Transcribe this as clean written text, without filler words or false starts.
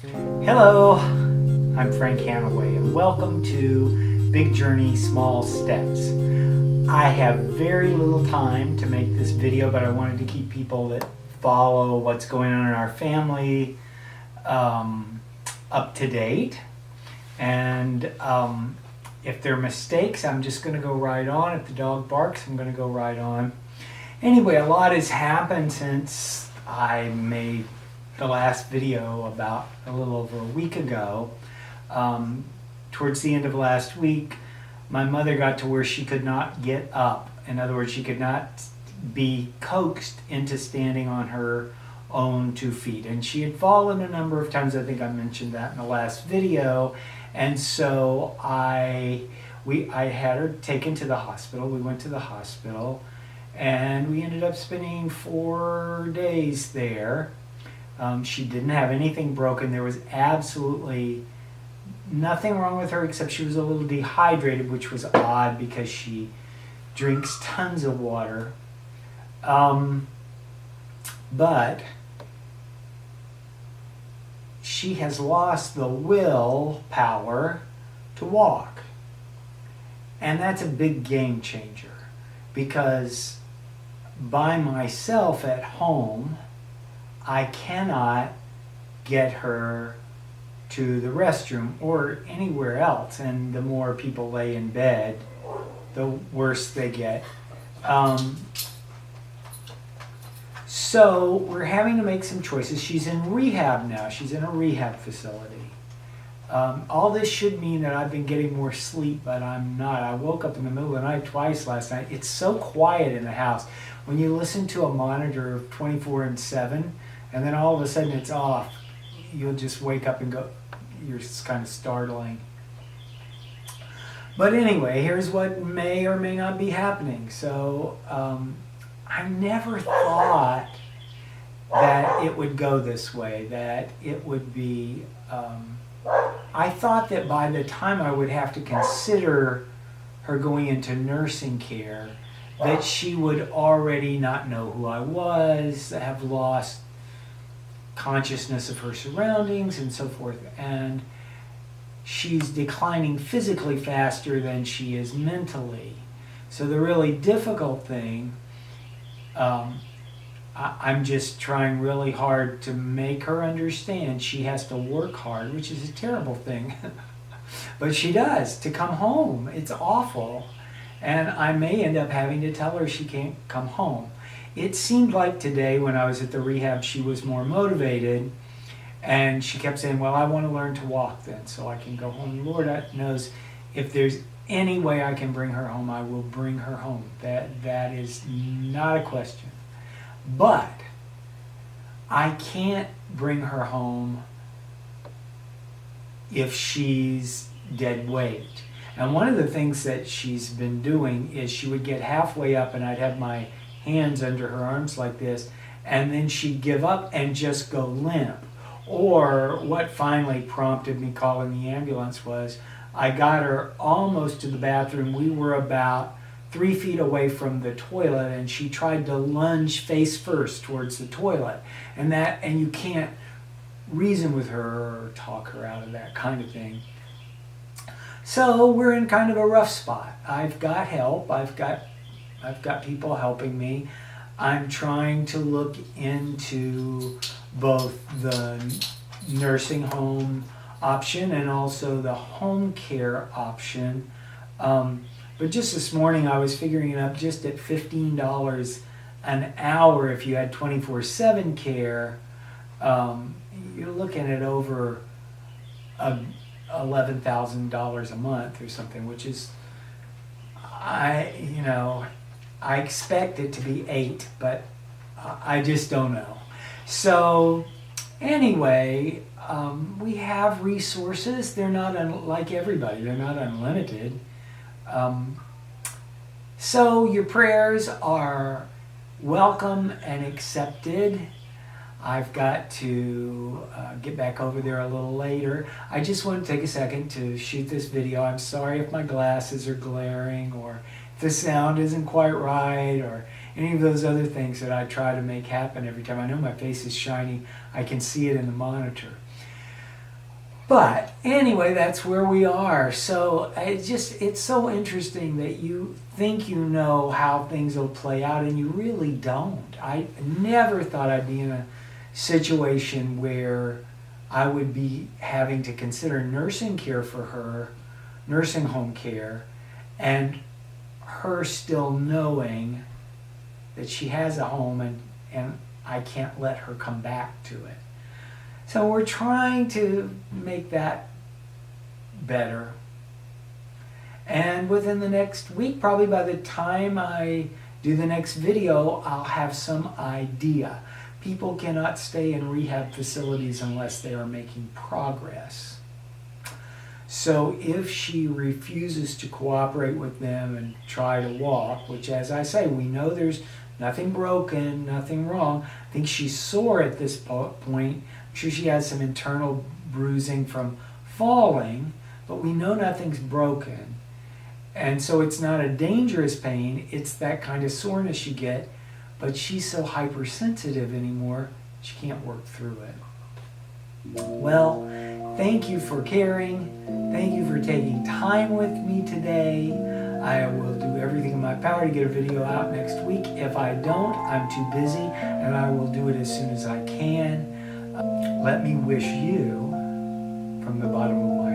Hello, I'm Frank Hanaway and welcome to Big Journey, Small Steps. I have very little time to make this video, but I wanted to keep people that follow what's going on in our family up to date. And if there are mistakes, I'm just going to go right on. If the dog barks, I'm going to go right on. Anyway, a lot has happened since I made the last video about a little over a week ago. Towards the end of last week, my mother got to where she could not get up. In other words, she could not be coaxed into standing on her own 2 feet. And she had fallen a number of times. I think I mentioned that in the last video. And so I had her taken to the hospital. We went to the hospital and we ended up spending 4 days there. She didn't have anything broken. There was absolutely nothing wrong with her except she was a little dehydrated, which was odd because she drinks tons of water. But she has lost the willpower to walk. And that's a big game changer because by myself at home, I cannot get her to the restroom or anywhere else. And the more people lay in bed, the worse they get. So we're having to make some choices. She's in rehab now. She's in a rehab facility. All this should mean that I've been getting more sleep, but I'm not. I woke up in the middle of the night twice last night. It's so quiet in the house. When you listen to a monitor 24/7, and then all of a sudden it's off, you'll just wake up and go, you're just kind of startling. But anyway, here's what may or may not be happening. So I never thought that it would go this way, that it would be, I thought that by the time I would have to consider her going into nursing care, that she would already not know who I was, have lost consciousness of her surroundings and so forth, and she's declining physically faster than she is mentally. So the really difficult thing, I'm just trying really hard to make her understand she has to work hard, which is a terrible thing, but she does, to come home. It's awful, and I may end up having to tell her she can't come home. It seemed like today when I was at the rehab she was more motivated, and she kept saying, well, I want to learn to walk then so I can go home. Lord knows if there's any way I can bring her home, I will bring her home. That is not a question. But I can't bring her home if she's dead weight. And one of the things that she's been doing is she would get halfway up and I'd have my hands under her arms like this, and then she'd give up and just go limp. Or what finally prompted me calling the ambulance was I got her almost to the bathroom. We were about 3 feet away from the toilet, and she tried to lunge face first towards the toilet. And you can't reason with her or talk her out of that kind of thing. So we're in kind of a rough spot. I've got help. I've got people helping me. I'm trying to look into both the nursing home option and also the home care option. But just this morning I was figuring it up just at $15 an hour if you had 24/7 care. You're looking at over $11,000 a month or something, which is, I expect it to be 8, but I just don't know. So anyway, we have resources. They're not like everybody. They're not unlimited. So your prayers are welcome and accepted. I've got to get back over there a little later. I just want to take a second to shoot this video. I'm sorry if my glasses are glaring or if the sound isn't quite right or any of those other things that I try to make happen every time. I know my face is shiny. I can see it in the monitor. But anyway, that's where we are. So it's so interesting that you think you know how things will play out and you really don't. I never thought I'd be in a situation where I would be having to consider nursing care for her, nursing home care, and her still knowing that she has a home and I can't let her come back to it. So we're trying to make that better. And within the next week, probably by the time I do the next video, I'll have some idea. People cannot stay in rehab facilities unless they are making progress. So if she refuses to cooperate with them and try to walk, which as I say, we know there's nothing broken, nothing wrong. I think she's sore at this point. I'm sure she has some internal bruising from falling, but we know nothing's broken. And so it's not a dangerous pain, it's that kind of soreness you get, but she's so hypersensitive anymore, she can't work through it. Well, thank you for caring. Thank you for taking time with me today. I will do everything in my power to get a video out next week. If I don't, I'm too busy, and I will do it as soon as I can. Let me wish you, from the bottom of my